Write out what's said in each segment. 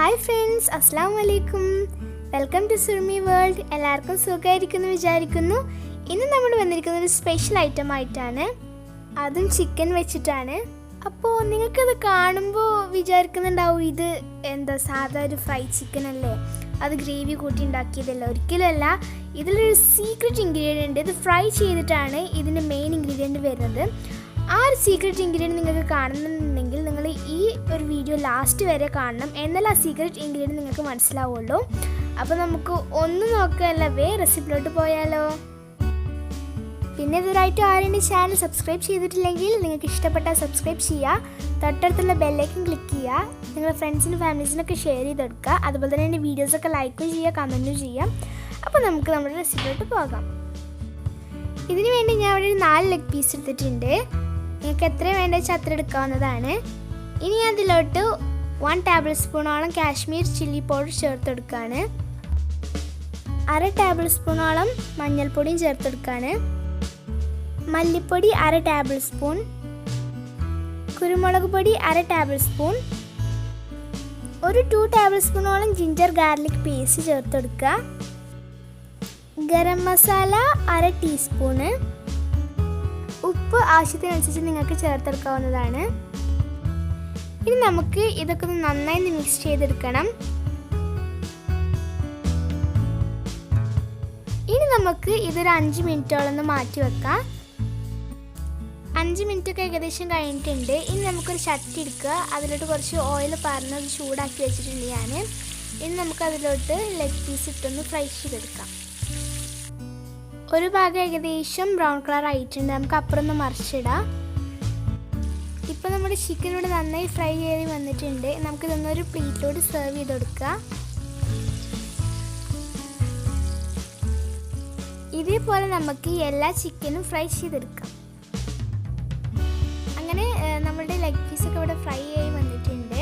Hi friends, അസ്സലാമു അലൈക്കും. Welcome to Surmi world. എല്ലാവർക്കും സുഖമായിരിക്കുന്നു വിചാരിക്കുന്നു. ഇന്ന് നമ്മൾ വന്നിരിക്കുന്ന ഒരു സ്പെഷ്യൽ ഐറ്റം ആയിട്ടാണ്, അതും ചിക്കൻ വെച്ചിട്ടാണ്. അപ്പോൾ നിങ്ങൾക്കത് കാണുമ്പോൾ വിചാരിക്കുന്നുണ്ടാവും ഇത് എന്താ സാധാ ഒരു ഫ്രൈ ചിക്കൻ അല്ലേ, അത് ഗ്രേവി കൂട്ടി ഉണ്ടാക്കിയതല്ല. ഒരിക്കലുമല്ല, ഇതിലൊരു സീക്രട്ട് ഇൻഗ്രീഡിയൻ്റ് ഉണ്ട്. ഇത് ഫ്രൈ ചെയ്തിട്ടാണ് ഇതിൻ്റെ മെയിൻ ഇൻഗ്രീഡിയൻറ്റ് വരുന്നത്. ആ ഒരു സീക്രട്ട് ഇൻഗ്രീഡിയൻറ്റ് നിങ്ങൾക്ക് കാണുന്നുണ്ടെങ്കിൽ നിങ്ങൾ ഈ ഒരു വീഡിയോ ലാസ്റ്റ് വരെ കാണണം, എന്നാൽ ആ സീക്രട്ട് ഇൻഗ്രീഡിയൻറ്റ് നിങ്ങൾക്ക് മനസ്സിലാവുള്ളൂ. അപ്പോൾ നമുക്ക് ഒന്നും നോക്കുകയല്ല, റെസിപ്പിയിലോട്ട് പോയാലോ. പിന്നെ ഇതുവരായിട്ട് ആരും ചാനൽ സബ്സ്ക്രൈബ് ചെയ്തിട്ടില്ലെങ്കിൽ നിങ്ങൾക്ക് ഇഷ്ടപ്പെട്ടാൽ സബ്സ്ക്രൈബ് ചെയ്യുക, തൊട്ടടുത്തുള്ള ബെല്ലൈക്കൺ ക്ലിക്ക് ചെയ്യുക, നിങ്ങളുടെ ഫ്രണ്ട്സിനും ഫാമിലീസിനൊക്കെ ഷെയർ ചെയ്തെടുക്കുക. അതുപോലെ തന്നെ എൻ്റെ വീഡിയോസൊക്കെ ലൈക്കും ചെയ്യുക, കമൻറ്റും ചെയ്യാം. അപ്പോൾ നമുക്ക് നമ്മുടെ റെസിപ്പിയിലോട്ട് പോകാം. ഇതിന് വേണ്ടി ഞാൻ ഇവിടെ ഒരു 4 ലെഗ് പീസ് എടുത്തിട്ടുണ്ട്. നിങ്ങൾക്ക് എത്ര വേണ്ട വെച്ചാൽ അത്ര എടുക്കാവുന്നതാണ്. ഇനി അതിലോട്ട് 1 ടേബിൾ സ്പൂണോളം കാശ്മീർ ചില്ലി പൗഡർ ചേർത്തെടുക്കുകയാണ്. 1/2 ടേബിൾ സ്പൂണോളം മഞ്ഞൾപ്പൊടിയും ചേർത്തെടുക്കുകയാണ്. മല്ലിപ്പൊടി 1/2 ടേബിൾ സ്പൂൺ, കുരുമുളക് പൊടി 1/2 ടേബിൾ സ്പൂൺ, ഒരു 2 ടേബിൾ സ്പൂണോളം ജിഞ്ചർ ഗാർലിക് പേസ്റ്റ് ചേർത്തെടുക്കുക. ഗരം മസാല 1/2 ടീസ്പൂണ്, ഉപ്പ് ആവശ്യത്തിനനുസരിച്ച് നിങ്ങൾക്ക് ചേർത്തെടുക്കാവുന്നതാണ്. ഇനി നമുക്ക് ഇതൊക്കെ ഒന്ന് നന്നായി മിക്സ് ചെയ്തെടുക്കണം. ഇനി നമുക്ക് ഇതൊരു 5 മിനിറ്റോളം ഒന്ന് മാറ്റി വെക്കാം. 5 മിനിറ്റൊക്കെ ഏകദേശം കഴിഞ്ഞിട്ടുണ്ട്. ഇനി നമുക്കൊരു ചട്ടി എടുക്കുക, അതിലോട്ട് കുറച്ച് ഓയിൽ പറഞ്ഞ് ചൂടാക്കി വെച്ചിട്ടുണ്ട് ഞാൻ. ഇനി നമുക്കതിലോട്ട് ലെഗ് പീസ് ഇട്ടൊന്ന് ഫ്രൈ ചെയ്തെടുക്കാം. ഒരു ഭാഗം ഏകദേശം ബ്രൗൺ കളർ ആയിട്ടുണ്ട്, നമുക്ക് അപ്പുറം ഒന്ന് മറിച്ചിടാം. ഇപ്പോൾ നമ്മുടെ ചിക്കൻ ഇവിടെ നന്നായി ഫ്രൈ ചെയ്ത് വന്നിട്ടുണ്ട്. നമുക്കിതൊന്നൊരു പ്ലേറ്റിലോട്ട് സെർവ് ചെയ്ത് കൊടുക്കാം. ഇതേപോലെ നമുക്ക് എല്ലാ ചിക്കനും ഫ്രൈ ചെയ്തെടുക്കാം. അങ്ങനെ നമ്മുടെ ലെഗ് പീസൊക്കെ ഇവിടെ ഫ്രൈ ആയി വന്നിട്ടുണ്ട്.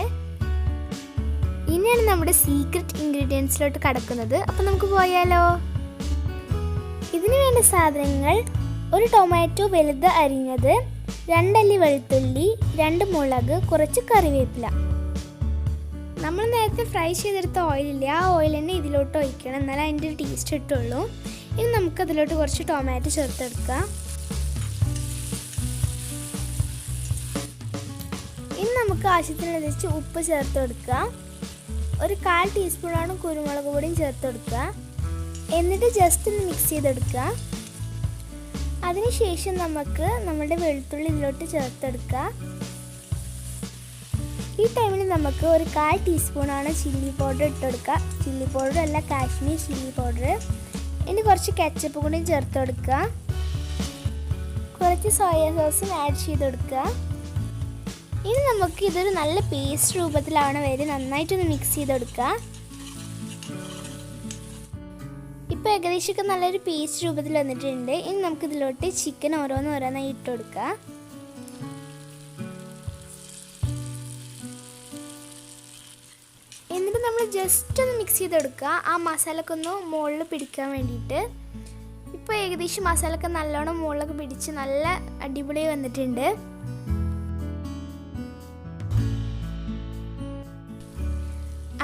ഇനിയാണ് നമ്മുടെ സീക്രട്ട് ഇൻഗ്രീഡിയൻസിലോട്ട് കടക്കുന്നത്. അപ്പോൾ നമുക്ക് പോയാലോ. ഇതിന് വേണ്ട സാധനങ്ങൾ: ഒരു ടൊമാറ്റോ വലുത് അരിഞ്ഞത്, 2 അല്ലി വെളുത്തുള്ളി, 2 മുളക്, കുറച്ച് കറിവേപ്പില. നമ്മൾ നേരത്തെ ഫ്രൈ ചെയ്തെടുത്ത ഓയിലില്ലേ, ആ ഓയിൽ തന്നെ ഇതിലോട്ട് ഒഴിക്കണം, എന്നാലും അതിൻ്റെ ഒരു ടേസ്റ്റ് കിട്ടുള്ളൂ. ഇനി നമുക്കതിലോട്ട് കുറച്ച് ടൊമാറ്റോ ചേർത്തെടുക്കാം. ഇനി നമുക്ക് ആവശ്യത്തിനനുസരിച്ച് ഉപ്പ് ചേർത്ത് കൊടുക്കുക. ഒരു 1/4 ടീസ്പൂണോളം കുരുമുളക് പൊടിയും ചേർത്ത് കൊടുക്കുക. എന്നിട്ട് ജസ്റ്റ് ഒന്ന് മിക്സ് ചെയ്തെടുക്കുക. അതിനുശേഷം നമുക്ക് നമ്മുടെ വെളുത്തുള്ളി ഇതിലോട്ട് ചേർത്തെടുക്കുക. ഈ ടൈമിൽ നമുക്ക് ഒരു 1/4 ടീസ്പൂണാണ് ചില്ലി പൗഡർ ഇട്ടെടുക്കുക. ചില്ലി പൗഡർ അല്ല, കാശ്മീർ ചില്ലി പൗഡർ. ഇനി കുറച്ച് കെച്ചപ്പ് കൂടി ചേർത്ത് കൊടുക്കുക. കുറച്ച് സോയ സോസും ആഡ് ചെയ്ത് കൊടുക്കുക. ഇനി നമുക്ക് ഇതൊരു നല്ല പേസ്റ്റ് രൂപത്തിലാണ് വരെ നന്നായിട്ടൊന്ന് മിക്സ് ചെയ്തെടുക്കുക. ഇപ്പോൾ ഏകദേശമൊക്കെ നല്ലൊരു പേസ്റ്റ് രൂപത്തിൽ വന്നിട്ടുണ്ട്. ഇനി നമുക്കിതിലോട്ട് ചിക്കൻ ഓരോന്നായി ഇട്ട് കൊടുക്കുക. എന്നിട്ട് നമ്മൾ ജസ്റ്റ് ഒന്ന് മിക്സ് ചെയ്തെടുക്കുക, ആ മസാലയൊക്കെ ഒന്ന് മുകളിൽ പിടിക്കാൻ വേണ്ടിയിട്ട്. ഇപ്പോൾ ഏകദേശം മസാലയൊക്കെ നല്ലോണം മുകളിലൊക്കെ പിടിച്ച് നല്ല അടിപൊളിയായി വന്നിട്ടുണ്ട്.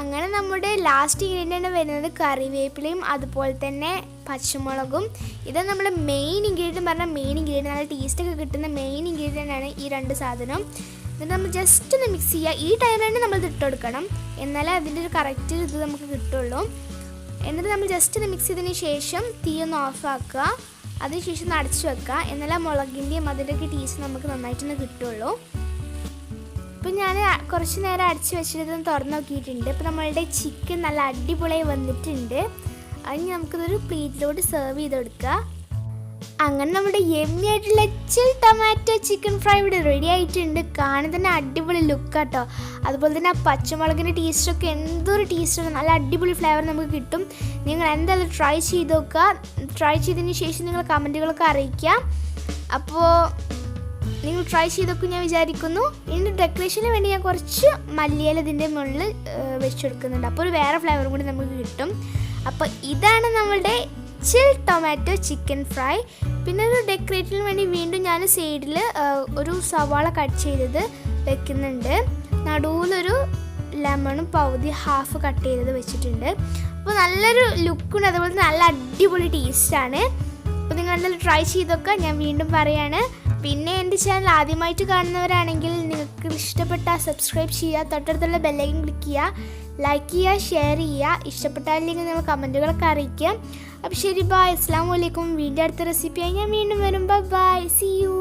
അങ്ങനെ നമ്മുടെ ലാസ്റ്റ് ഇൻഗ്രീഡിയൻ്റ് വരുന്നത് കറിവേപ്പിലയും അതുപോലെ തന്നെ പച്ചമുളകും. ഇത് നമ്മുടെ മെയിൻ ഇൻഗ്രീഡിയൻ്റ് പറഞ്ഞാൽ മെയിൻ ഇൻഗ്രീഡിയൻ്റ്, നല്ല ടേസ്റ്റൊക്കെ കിട്ടുന്ന മെയിൻ ഇൻഗ്രീഡിയൻ്റ് ആണ് ഈ 2 സാധനം. എന്നിട്ട് നമ്മൾ ജസ്റ്റ് ഒന്ന് മിക്സ് ചെയ്യുക. ഈ ടൈമിൽ തന്നെ നമ്മൾ ഇത് ഇട്ടെടുക്കണം, എന്നാലേ അതിൻ്റെ ഒരു കറക്റ്റ് ഇത് നമുക്ക് കിട്ടുള്ളൂ. എന്നിട്ട് നമ്മൾ ജസ്റ്റ് ഒന്ന് മിക്സ് ചെയ്തതിന് ശേഷം തീ ഒന്ന് ഓഫ് ആക്കുക. അതിനുശേഷം ഒന്ന് അടച്ചു വെക്കുക, എന്നാലേ മുളകിൻ്റെയും അതിൻ്റെയൊക്കെ ടേസ്റ്റ് നമുക്ക് നന്നായിട്ടൊന്ന് കിട്ടുള്ളൂ. ഇപ്പം ഞാൻ കുറച്ച് നേരം അടച്ച് വെച്ചിട്ട് തുറന്ന് നോക്കിയിട്ടുണ്ട്. ഇപ്പോൾ നമ്മളുടെ ചിക്കൻ നല്ല അടിപൊളിയായി വന്നിട്ടുണ്ട്. അതിന് നമുക്കിതൊരു പ്ലേറ്റിലോട്ട് സെർവ് ചെയ്ത് കൊടുക്കുക. അങ്ങനെ നമ്മുടെ യമ്മി ആയിട്ടുള്ള ചിൽ ടൊമാറ്റോ ചിക്കൻ ഫ്രൈ ഇവിടെ റെഡി ആയിട്ടുണ്ട്. കാണാൻ തന്നെ അടിപൊളി ലുക്കാട്ടോ. അതുപോലെ തന്നെ ആ പച്ചമുളകിൻ്റെ ടേസ്റ്റൊക്കെ എന്തൊരു ടേസ്റ്റാണ്, നല്ല അടിപൊളി ഫ്ലേവർ നമുക്ക് കിട്ടും. നിങ്ങൾ എന്തായാലും ട്രൈ ചെയ്ത് നോക്കുക. ട്രൈ ചെയ്തതിന് ശേഷം നിങ്ങൾ കമൻറ്റുകളൊക്കെ അറിയിക്കുക. അപ്പോൾ നിങ്ങൾ ട്രൈ ചെയ്തൊക്കെ ഞാൻ വിചാരിക്കുന്നു. ഇതിൻ്റെ ഡെക്കറേഷന് വേണ്ടി ഞാൻ കുറച്ച് മല്ലിയില ഇതിൻ്റെ മുകളിൽ വെച്ചെടുക്കുന്നുണ്ട്, അപ്പോൾ ഒരു വേറെ ഫ്ലേവറും കൂടി നമുക്ക് കിട്ടും. അപ്പോൾ ഇതാണ് നമ്മളുടെ ചിൽ ടൊമാറ്റോ ചിക്കൻ ഫ്രൈ. പിന്നെ ഒരു ഡെക്കറേറ്റിന് വേണ്ടി വീണ്ടും ഞാൻ സൈഡിൽ ഒരു സവാള കട്ട് ചെയ്തത് വെക്കുന്നുണ്ട്. നടുവിലൊരു ലെമണും പകുതി ഹാഫ് കട്ട് ചെയ്തത് വെച്ചിട്ടുണ്ട്. അപ്പോൾ നല്ലൊരു ലുക്കുണ്ട്, അതുപോലെ നല്ല അടിപൊളി ടേസ്റ്റാണ്. അപ്പോൾ നിങ്ങൾ എന്തായാലും ട്രൈ ചെയ്തൊക്കെ ഞാൻ വീണ്ടും പറയാണ്. പിന്നെ എൻ്റെ ചാനൽ ആദ്യമായിട്ട് കാണുന്നവരാണെങ്കിൽ നിങ്ങൾക്ക് ഇഷ്ടപ്പെട്ട സബ്സ്ക്രൈബ് ചെയ്യുക, തൊട്ടടുത്തുള്ള ബെല്ലൈക്കൺ ക്ലിക്ക് ചെയ്യുക, ലൈക്ക് ചെയ്യുക, ഷെയർ ചെയ്യുക. ഇഷ്ടപ്പെട്ടാല്ലെങ്കിൽ നിങ്ങൾ കമൻറ്റുകളൊക്കെ അറിയിക്കുക. അപ്പോൾ ശരി, ബൈ, അസ്സലാമു അലൈക്കും. വീണ്ടും അടുത്ത റെസിപ്പിയായി ഞാൻ വീണ്ടും വരും. Bye, see U.